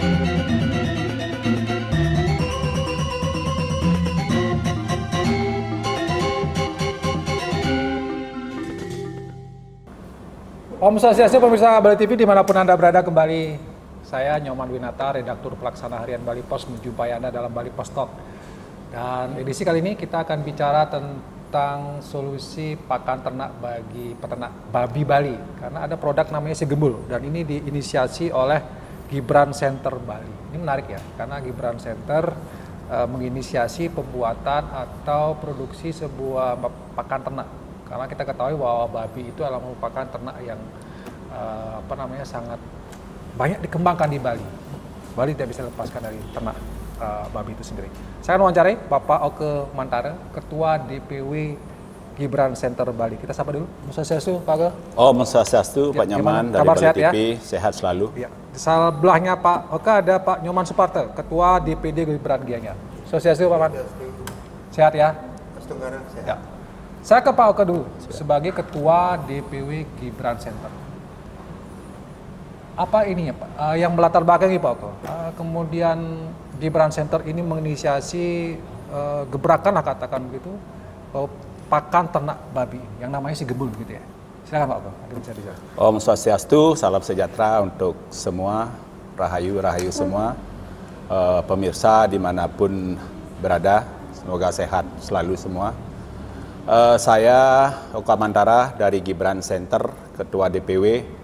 Om Swastiastu, pemirsa Bali TV dimanapun Anda berada, kembali saya Nyoman Winata, redaktur pelaksana harian Bali Pos, menjumpai Anda dalam Bali Pos Talk. Dan edisi kali ini kita akan bicara tentang solusi pakan ternak bagi peternak babi Bali. Karena ada produk namanya Si Gembul, dan ini diinisiasi oleh Gibran Center Bali. Ini menarik ya, karena Gibran Center menginisiasi pembuatan atau produksi sebuah pakan ternak. Karena kita ketahui bahwa babi itu adalah merupakan ternak yang sangat banyak dikembangkan di Bali. Bali tidak bisa lepaskan dari ternak babi itu sendiri. Saya akan wawancarai Bapak Oke Mantara, Ketua DPW Gibran Center Bali. Kita sapa dulu. Om Swastiastu, Pak Oke. Om Swastiastu, Pak Nyoman dari Bali sehat, TV, ya? Sehat selalu. Ya. Di sebelahnya Pak Oke ada Pak Nyoman Suparta, Ketua DPD Gibran Gianyar. Swastiastu, Pak Man. Sehat ya? Sehat. Ya. Saya ke Pak Oke dulu, sebagai Ketua DPW Gibran Center. Apa ini ya Pak, yang melatar belakangi Pak Oke? Kemudian Gibran Center ini menginisiasi gebrakan lah katakan begitu, pakan ternak babi yang namanya Si Gembul gitu ya. Silakan Pak Oke, ada bisa dijawab. Om Swastiastu, salam sejahtera untuk semua, rahayu semua, pemirsa dimanapun berada, semoga sehat selalu semua. Saya Oke Mantara dari Gibran Center, Ketua DPW.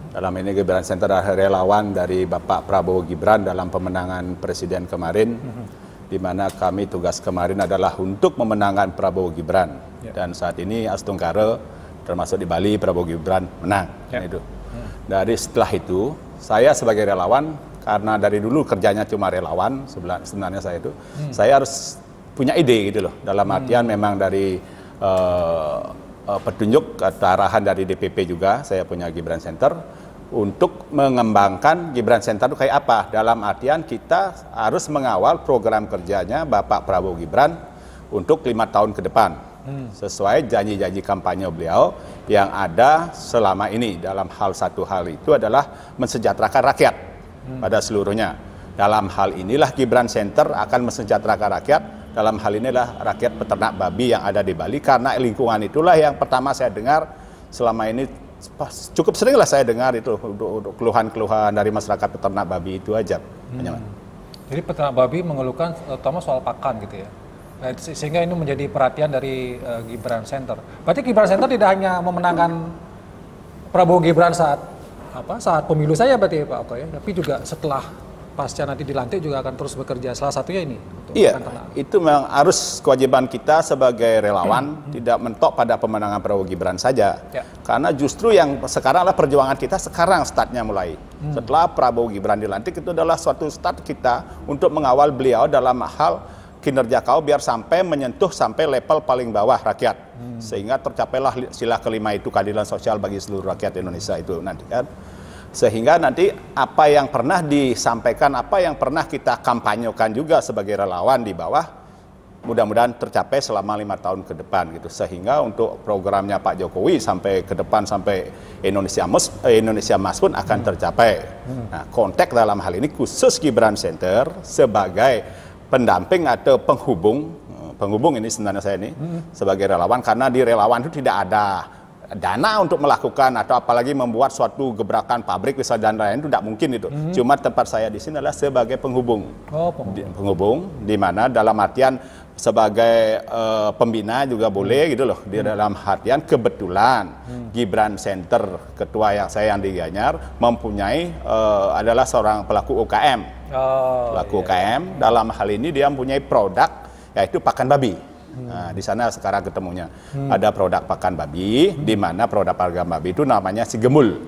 Dalam ini Gibran Center adalah relawan dari Bapak Prabowo Gibran dalam pemenangan Presiden kemarin, di mana kami tugas kemarin adalah untuk memenangkan Prabowo Gibran. Dan saat ini Astungkara termasuk di Bali, Prabowo Gibran menang. Itu. Dari setelah itu, saya sebagai relawan, karena dari dulu kerjanya cuma relawan, sebenarnya saya itu, saya harus punya ide gitu loh. Dalam artian memang dari petunjuk atau arahan dari DPP juga, saya punya Gibran Center untuk mengembangkan Gibran Center itu kayak apa. Dalam artian kita harus mengawal program kerjanya Bapak Prabowo Gibran untuk 5 tahun ke depan, sesuai janji-janji kampanye beliau yang ada selama ini. Dalam satu hal itu adalah mensejahterakan rakyat pada seluruhnya. Dalam hal inilah Gibran Center akan mensejahterakan rakyat. Dalam hal inilah rakyat peternak babi yang ada di Bali, karena lingkungan itulah yang pertama saya dengar selama ini. Cukup seringlah saya dengar itu untuk keluhan-keluhan dari masyarakat peternak babi itu aja. Jadi peternak babi mengeluhkan terutama soal pakan gitu ya. Sehingga ini menjadi perhatian dari Gibran Center. Berarti Gibran Center tidak hanya memenangkan Prabowo Gibran saat pemilu saya berarti Pak Oke ya, tapi juga setelah pasca nanti dilantik juga akan terus bekerja, salah satunya ini. Iya, itu memang harus kewajiban kita sebagai relawan, tidak mentok pada pemenangan Prabowo Gibran saja. Karena justru yang sekarang adalah perjuangan kita sekarang startnya mulai. Setelah Prabowo Gibran dilantik, itu adalah suatu start kita untuk mengawal beliau dalam hal kinerja kau biar sampai menyentuh sampai level paling bawah rakyat. Sehingga tercapailah sila kelima itu, keadilan sosial bagi seluruh rakyat Indonesia itu nanti kan. Sehingga nanti apa yang pernah disampaikan, apa yang pernah kita kampanyekan juga sebagai relawan di bawah, mudah-mudahan tercapai selama 5 tahun ke depan gitu. Sehingga untuk programnya Pak Jokowi sampai ke depan, sampai Indonesia Mas pun akan tercapai. Nah, konteks dalam hal ini khusus Gibran Center sebagai pendamping atau penghubung ini sebenarnya saya ini sebagai relawan, karena di relawan itu tidak ada dana untuk melakukan atau apalagi membuat suatu gebrakan pabrik misalnya dan lain itu tidak mungkin itu. Cuma tempat saya di sini adalah sebagai penghubung. Penghubung di mana dalam artian sebagai pembina juga boleh gitu loh. Di dalam artian kebetulan Gibran Center, ketua yang saya yang di Gianyar mempunyai adalah seorang pelaku UKM. UKM dalam hal ini dia mempunyai produk yaitu pakan babi. Nah, di sana sekarang ketemunya ada produk pakan babi, di mana produk pakan babi itu namanya Si Gembul.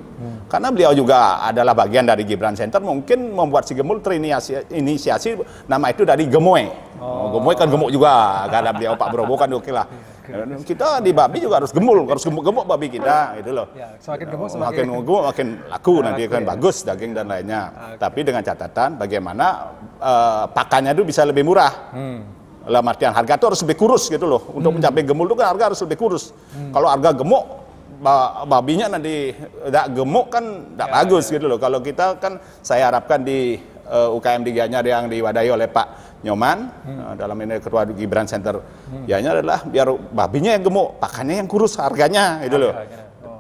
Karena beliau juga adalah bagian dari Gibran Center, mungkin membuat Si Gembul terinisiasi nama itu dari gemoy. Gemoy kan gemuk juga, karena beliau Pak Brobo kan oke lah. Kita di babi juga harus gemuk babi kita, gitu loh. Semakin gemuk makin laku nanti kan bagus daging dan lainnya. Tapi dengan catatan bagaimana pakannya itu bisa lebih murah. Dalam artian harga itu harus lebih kurus gitu loh. Untuk mencapai gemul itu kan harga harus lebih kurus. Kalau harga gemuk, babinya nanti tidak gemuk kan tidak bagus gitu loh. Kalau kita kan saya harapkan di UKM di Gianyar yang diwadahi oleh Pak Nyoman, dalam ini Ketua Gibran Center Gianyar adalah biar babinya yang gemuk, pakannya yang kurus harganya gitu loh.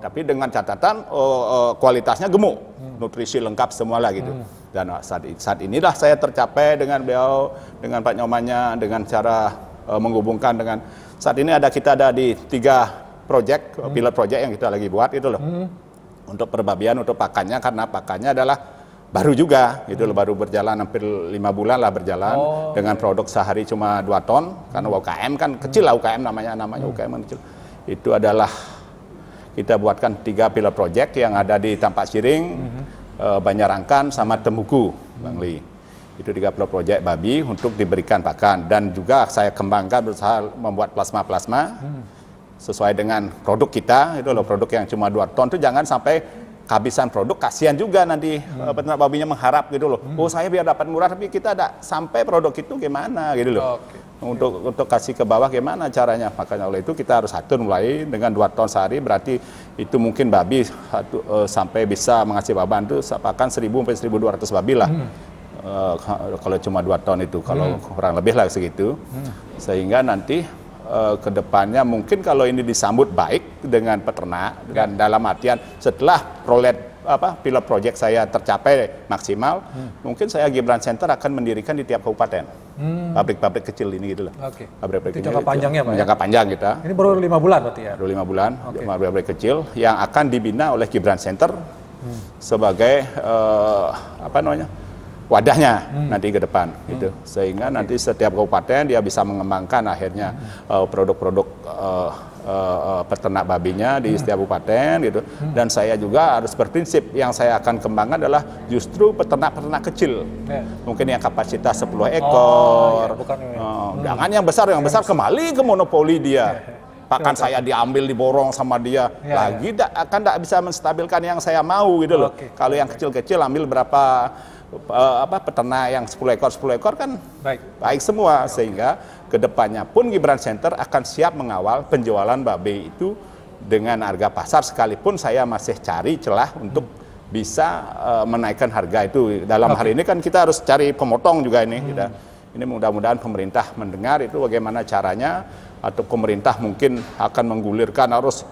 Tapi dengan catatan kualitasnya gemuk, nutrisi lengkap semua lah gitu. Dan saat inilah saya tercapai dengan beliau, dengan Pak Nyomannya, dengan cara menghubungkan dengan saat ini kita ada di 3 proyek, pilot proyek yang kita lagi buat itu loh. Untuk perbabian, untuk pakannya, karena pakannya adalah baru juga, itu loh, baru berjalan hampir 5 bulan lah berjalan dengan produk sehari cuma 2 ton, karena UKM kan kecil lah, UKM namanya UKM kecil. Itu adalah kita buatkan 3 pilot project yang ada di Tampak Siring, Banjarangkan, sama Temuku, Bang Li. Itu 3 pilot project babi untuk diberikan pakan. Dan juga saya kembangkan berusaha membuat plasma-plasma sesuai dengan produk kita, itu loh, produk yang cuma 2 ton itu jangan sampai kehabisan produk, kasihan juga nanti peternak babinya mengharap gitu loh. Oh saya biar dapat murah, tapi kita ada sampai produk itu gimana gitu loh. Untuk kasih ke bawah gimana caranya, makanya oleh itu kita harus atur mulai dengan 2 ton sehari, berarti itu mungkin babi sampai bisa menghasilkan baban itu pakan 1.000 sampai 1.200 babi lah. Kalau cuma 2 ton itu, kalau kurang lebih lah segitu. Sehingga nanti kedepannya mungkin kalau ini disambut baik dengan peternak, dan dalam artian setelah pilot project saya tercapai maksimal, mungkin saya Gibran Center akan mendirikan di tiap kabupaten pabrik-pabrik kecil ini gitu loh. Itu jangka panjangnya Pak? Jangka panjang kita. Ini baru 5 bulan berarti ya? Baru 5 bulan, pabrik kecil yang akan dibina oleh Gibran Center sebagai wadahnya nanti ke depan gitu, sehingga nanti setiap kabupaten dia bisa mengembangkan akhirnya produk-produk peternak babinya di setiap kabupaten gitu. Dan saya juga harus berprinsip yang saya akan kembangkan adalah justru peternak-peternak kecil, mungkin yang kapasitas 10 ekor, jangan yang besar kembali ke monopoli dia. Pakan saya diambil, diborong sama dia, lagi akan tidak bisa menstabilkan yang saya mau gitu loh. Kalau yang kecil-kecil ambil berapa peternak yang 10 ekor kan baik semua, sehingga kedepannya pun Gibran Center akan siap mengawal penjualan babi itu dengan harga pasar, sekalipun saya masih cari celah untuk bisa menaikkan harga itu. Dalam hari ini kan kita harus cari pemotong juga ini. Ini mudah-mudahan pemerintah mendengar itu bagaimana caranya, atau pemerintah mungkin akan menggulirkan harus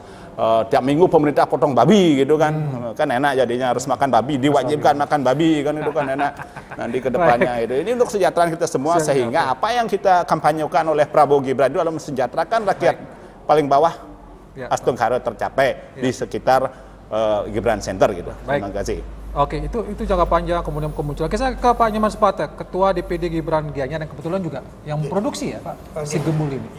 tiap minggu pemerintah potong babi gitu kan. Kan enak jadinya, harus makan babi, diwajibkan makan babi kan, itu kan enak nanti ke depannya itu. Ini untuk kesejahteraan kita semua, sehingga apa yang kita kampanyekan oleh Prabowo Gibran itu adalah mensejahterakan rakyat paling bawah Astungkara tercapai di sekitar Gibran Center gitu. Terima kasih. Oke, itu jangka panjang kemudian kemunculan. Saya ke Pak Nyoman Sepata, Ketua DPD Gibran Gianyar, yang kebetulan juga yang produksi ya Pak, si Gemul ini.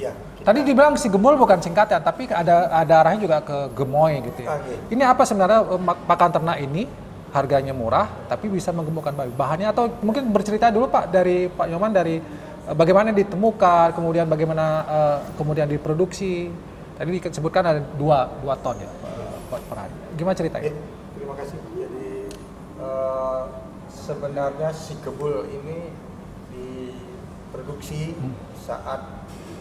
Tadi dibilang si Gemul bukan singkatan, tapi ada arahnya juga ke gemoy gitu ya. Ini apa sebenarnya pakan ternak ini? Harganya murah, tapi bisa menggemukkan babi. Bahannya, atau mungkin bercerita dulu Pak dari Pak Nyoman, dari bagaimana ditemukan, kemudian bagaimana kemudian diproduksi. Tadi disebutkan ada 2 ton ya per hari. Gimana ceritanya? Terima kasih. Jadi sebenarnya si Gemul ini diproduksi saat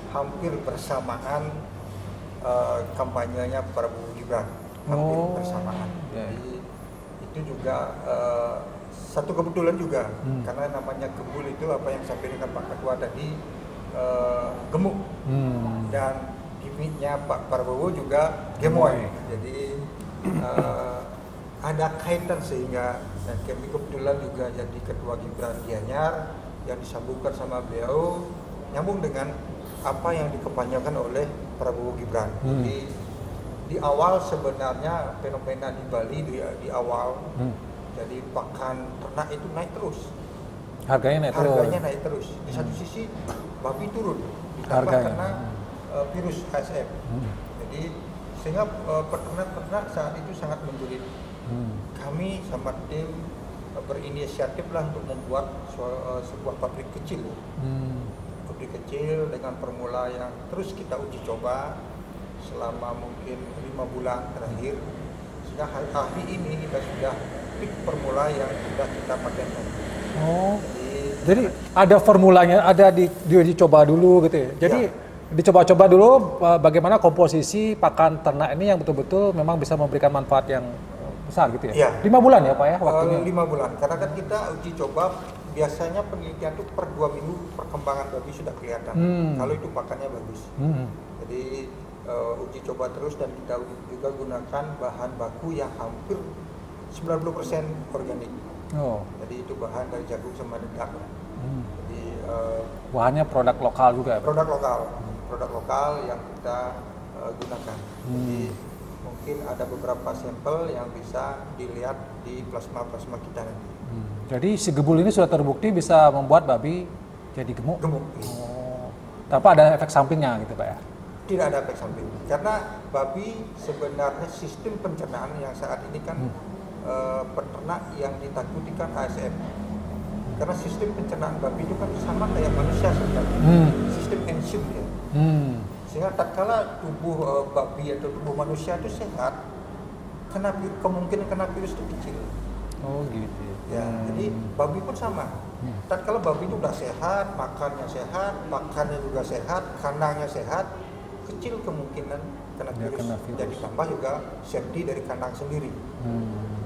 hampir bersamaan kampanyenya Prabowo Gibran, hampir bersamaan. Jadi itu juga satu kebetulan juga, karena namanya Gemul itu apa yang disampaikan Pak Ketua tadi, gemuk, dan gimmicknya Pak Prabowo juga gemoy. Jadi ada kaitan, sehingga dan kami kebetulan juga jadi Ketua Gibran Gianyar, yang disambungkan sama beliau nyambung dengan apa yang dikampanyekan oleh Prabowo Gibran. Jadi di awal sebenarnya fenomena di Bali di awal, jadi pakan ternak itu naik terus. Harganya naik terus. Di satu sisi babi turun ditambah karena virus ASF. Jadi sehingga peternak saat itu sangat menjerit. Kami sama tim berinisiatif lah untuk membuat sebuah pabrik kecil. Pabrik kecil dengan formula yang terus kita uji coba selama mungkin 5 bulan terakhir, sehingga hari ini kita sudah peak formula yang sudah kita patenkan. Jadi ada formulanya, ada dicoba dulu gitu ya. Jadi dicoba-coba dulu bagaimana komposisi pakan ternak ini yang betul-betul memang bisa memberikan manfaat yang besar gitu ya. 5 bulan ya Pak ya waktunya. 5 bulan, karena kan kita uji coba biasanya penelitian itu per 2 minggu perkembangan babi sudah kelihatan. Kalau itu pakannya bagus. Jadi uji coba terus, dan kita juga gunakan bahan baku yang hampir 90% organik. Jadi itu bahan dari jagung sama dedak. Jadi bahannya produk lokal juga ya? Produk lokal yang kita gunakan. Jadi mungkin ada beberapa sampel yang bisa dilihat di plasma kita nanti. Jadi si gebul ini sudah terbukti bisa membuat babi jadi gemuk? Gemuk. Tanpa ada efek sampingnya gitu Pak ya? Tidak ada efek samping. Karena babi sebenarnya sistem pencernaan yang saat ini kan peternak yang ditakuti kan ASF. Karena sistem pencernaan babi itu kan sama kayak manusia sebenarnya. Sistem enzim ya. Sehingga tatkala tubuh babi atau tubuh manusia itu sehat, kemungkinan kena virus itu kecil. Oh gitu. Ya, jadi babi pun sama. Tatkala babi itu udah sehat, makannya juga sehat, kandangnya sehat, kecil kemungkinan kena virus. Jadi tambah juga safety dari kandang sendiri.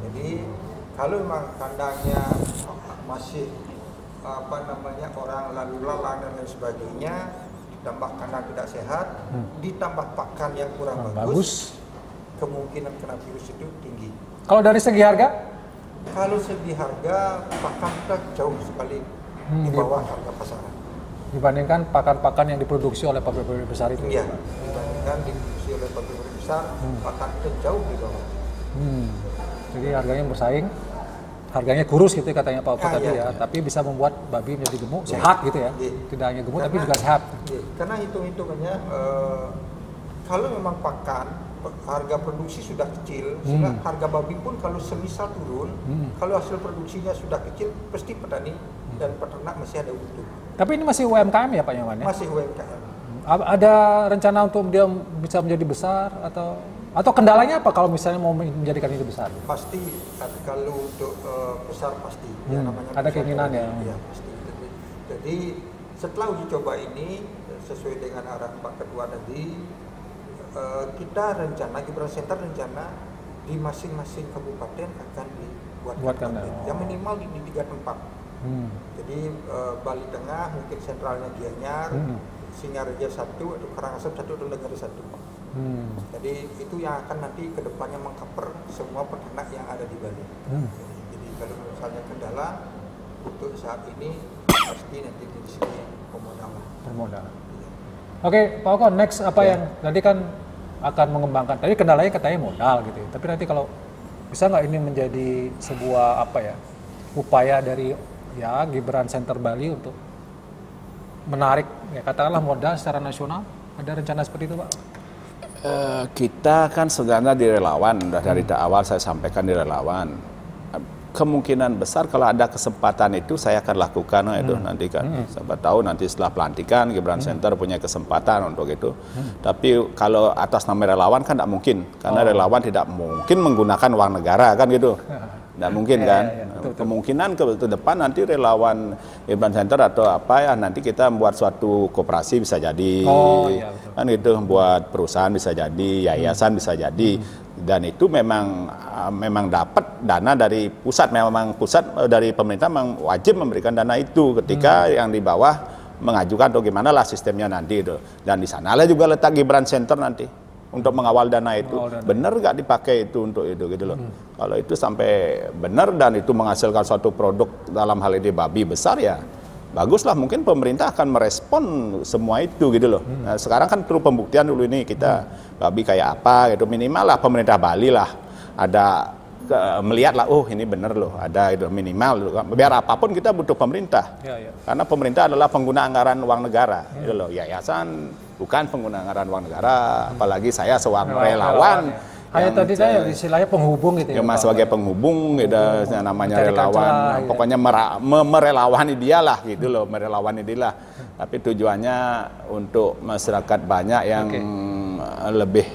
Jadi kalau memang kandangnya masih orang lalu lalang dan lain sebagainya, ditambah kandang tidak sehat, ditambah pakan yang kurang bagus, kemungkinan kena virus itu tinggi. Kalau dari segi harga? Kalau segi harga, pakan kita jauh sekali di bawah harga pasaran. Dibandingkan pakan-pakan yang diproduksi oleh pabrik-pabrik besar itu? Iya, dibandingkan diproduksi oleh pabrik-pabrik besar, pakan kita jauh di bawah. Jadi harganya bersaing, harganya kurus gitu katanya Pak Opo tadi ya, tapi bisa membuat babi menjadi gemuk, sehat gitu ya? Tidak hanya gemuk tapi juga sehat. Karena hitung-hitungannya, kalau memang pakan, harga produksi sudah kecil, sehingga harga babi pun kalau semisal turun, kalau hasil produksinya sudah kecil, pasti petani dan peternak masih ada untung. Tapi ini masih UMKM ya Pak Nyoman ya? Masih UMKM. Ada rencana untuk dia bisa menjadi besar atau kendalanya apa kalau misalnya mau menjadikan ini besar? Pasti, kalau untuk besar pasti. Ya, namanya ada keinginan ya? Iya, pasti. Jadi setelah uji coba ini, sesuai dengan arahan Pak Ketua tadi, kita rencana, Gibran Center rencana di masing-masing kabupaten akan dibuat kandang. Yang minimal di 3 tempat. Jadi Bali Tengah, mungkin sentralnya Gianyar, Singareja 1, atau Karangasem 1, atau Negara 1. Jadi itu yang akan nanti kedepannya mengcover semua peternak yang ada di Bali. Jadi kalau misalnya kendala untuk saat ini, pasti nanti di sini permodalan. Oke, Pak Oko, next apa yang tadi kan akan mengembangkan? Tadi kendalanya katanya modal gitu. Tapi nanti kalau bisa nggak ini menjadi sebuah upaya dari Gibran Center Bali untuk menarik katakanlah modal secara nasional? Ada rencana seperti itu Pak? Kita kan sebenarnya di relawan, dari awal saya sampaikan di relawan. Kemungkinan besar kalau ada kesempatan itu saya akan lakukan itu nanti kan. Siapa tahu nanti setelah pelantikan Gibran Center punya kesempatan untuk itu. Tapi kalau atas nama relawan kan tidak mungkin, karena relawan tidak mungkin menggunakan uang negara kan gitu. Tidak mungkin kan. Betul. Kemungkinan ke depan nanti relawan Gibran Center atau nanti kita membuat suatu koperasi bisa jadi. Kan gitu, membuat perusahaan bisa jadi, yayasan bisa jadi. Dan itu memang dapat dana dari pusat, memang pusat dari pemerintah memang wajib memberikan dana itu ketika yang di bawah mengajukan atau gimana lah sistemnya nanti itu. Dan di sanalah juga letak Gibran Center nanti untuk mengawal dana itu. Benar nggak dipakai itu untuk itu gitu loh. Kalau itu sampai benar dan itu menghasilkan suatu produk dalam hal ini babi besar ya baguslah, mungkin pemerintah akan merespon semua itu gitu loh. Nah, sekarang kan perlu pembuktian dulu ini kita babi kayak apa gitu, minimal lah pemerintah Bali lah ada melihat lah, oh ini bener loh, ada itu minimal. Biar apapun kita butuh pemerintah, karena pemerintah adalah pengguna anggaran uang negara gitu loh. Yayasan bukan pengguna anggaran uang negara, apalagi saya seorang relawan. Hanya tadi saya istilahnya penghubung gitu ya. Sebagai penghubung gitu, namanya relawan. Pokoknya merelawani dia lah gitu loh, merelawani dia lah. Tapi tujuannya untuk masyarakat banyak yang lebih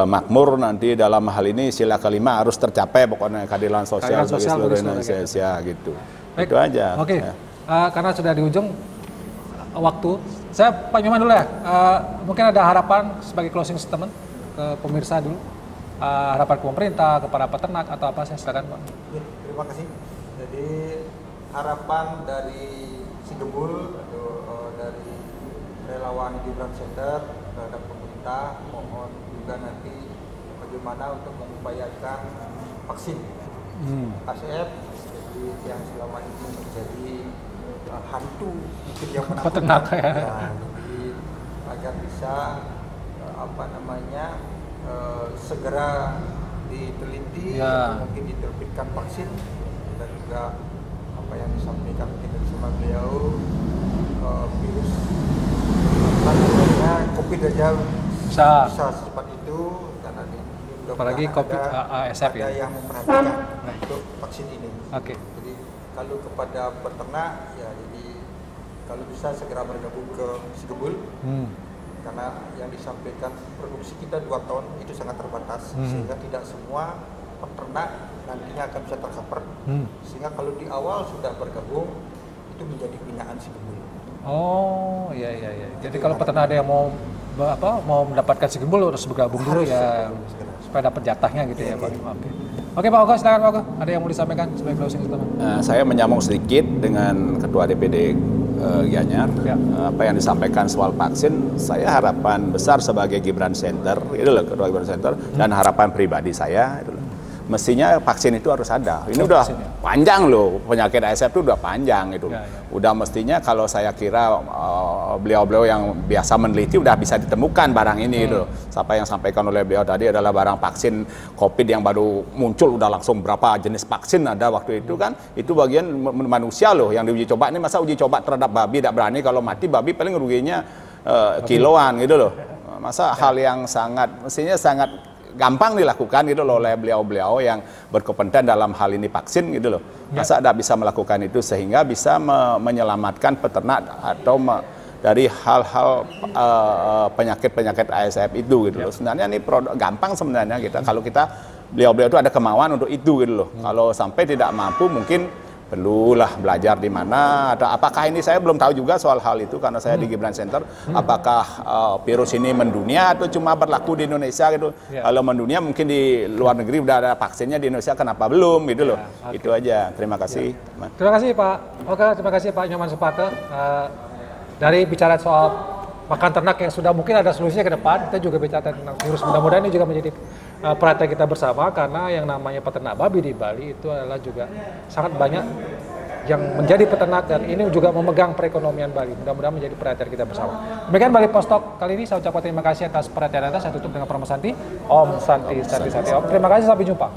makmur nanti dalam hal ini sila kelima harus tercapai, pokoknya keadilan sosial bagi seluruh Indonesia gitu. Baik. Itu aja. Oke. Karena sudah di ujung waktu, saya Pak Nyoman dulu ya. Mungkin ada harapan sebagai closing statement ke pemirsa dulu. Harapan ke pemerintah, kepada peternak atau apa, saya silakan Pak. Terima kasih. Jadi harapan dari Sigembul atau dari relawan Gibran Center terhadap pemerintah, mohon juga nanti bagaimana untuk mengupayakan vaksin ACF, jadi yang selama ini menjadi hantu mungkin yang peternak ya. Jadi agar bisa segera diteliti, mungkin diterbitkan vaksin, dan juga apa yang disampaikan mungkin dari sama beliau, virus COVID aja bisa secepat itu, karena apalagi COVID ASF ada yang memperhatikan untuk vaksin ini. Jadi kalau kepada peternak ya, jadi kalau bisa segera bergabung ke Sigembul, karena yang disampaikan produksi kita 2 ton itu sangat terbatas, sehingga tidak semua peternak nantinya akan bisa tercover, sehingga kalau di awal sudah bergabung itu menjadi binaan Sigembul. Oh iya. Jadi kalau peternak ada yang mau mendapatkan Sigembul harus bergabung dulu ya, supaya dapat jatahnya gitu ya Pak. Oke Pak Oka, silakan Pak Oka. Ada yang mau disampaikan sebagai closing statement? Saya menyambung sedikit dengan Ketua DPD Gianyar. Apa yang disampaikan soal vaksin, saya harapan besar sebagai Gibran Center, itu loh Ketua Gibran Center, dan harapan pribadi saya itu loh. Mestinya vaksin itu harus ada. Ini udah panjang loh, penyakit ASF itu udah panjang itu. Udah mestinya kalau saya kira beliau-beliau yang biasa meneliti udah bisa ditemukan barang ini itu. Siapa yang sampaikan oleh beliau tadi adalah barang vaksin COVID yang baru muncul, udah langsung berapa jenis vaksin ada waktu itu kan. Itu bagian manusia loh yang diuji coba. Ini masa uji coba terhadap babi tidak berani, kalau mati babi paling ruginya kiloan gitu loh. Masa hal yang mestinya sangat gampang dilakukan gitu loh oleh beliau-beliau yang berkompeten dalam hal ini vaksin gitu loh. Masa ada bisa melakukan itu sehingga bisa menyelamatkan peternak atau dari hal-hal penyakit-penyakit ASF itu gitu loh. Sebenarnya ini gampang sebenarnya kalau kita beliau-beliau itu ada kemauan untuk itu gitu loh. Kalau sampai tidak mampu mungkin perlulah belajar di mana, atau apakah ini saya belum tahu juga soal hal itu karena saya di Gibran Center, apakah virus ini mendunia atau cuma berlaku di Indonesia gitu. Kalau mendunia mungkin di luar negeri udah ada vaksinnya, di Indonesia kenapa belum gitu loh. Itu aja. Terima kasih. Terima kasih Pak Oka, terima kasih Pak Nyoman Suparte. Dari bicara soal makan ternak yang sudah mungkin ada solusinya ke depan, kita juga bicara tentang virus. Mudah-mudahan ini juga menjadi perhatian kita bersama, karena yang namanya peternak babi di Bali itu adalah juga sangat banyak yang menjadi peternak, dan ini juga memegang perekonomian Bali. Mudah-mudahan menjadi perhatian kita bersama. Demikian Bali Post Talk kali ini, saya ucapkan terima kasih atas perhatian Anda. Saya tutup dengan Promo Santi. Om Santi Santi Santi Om. Terima kasih, sampai jumpa.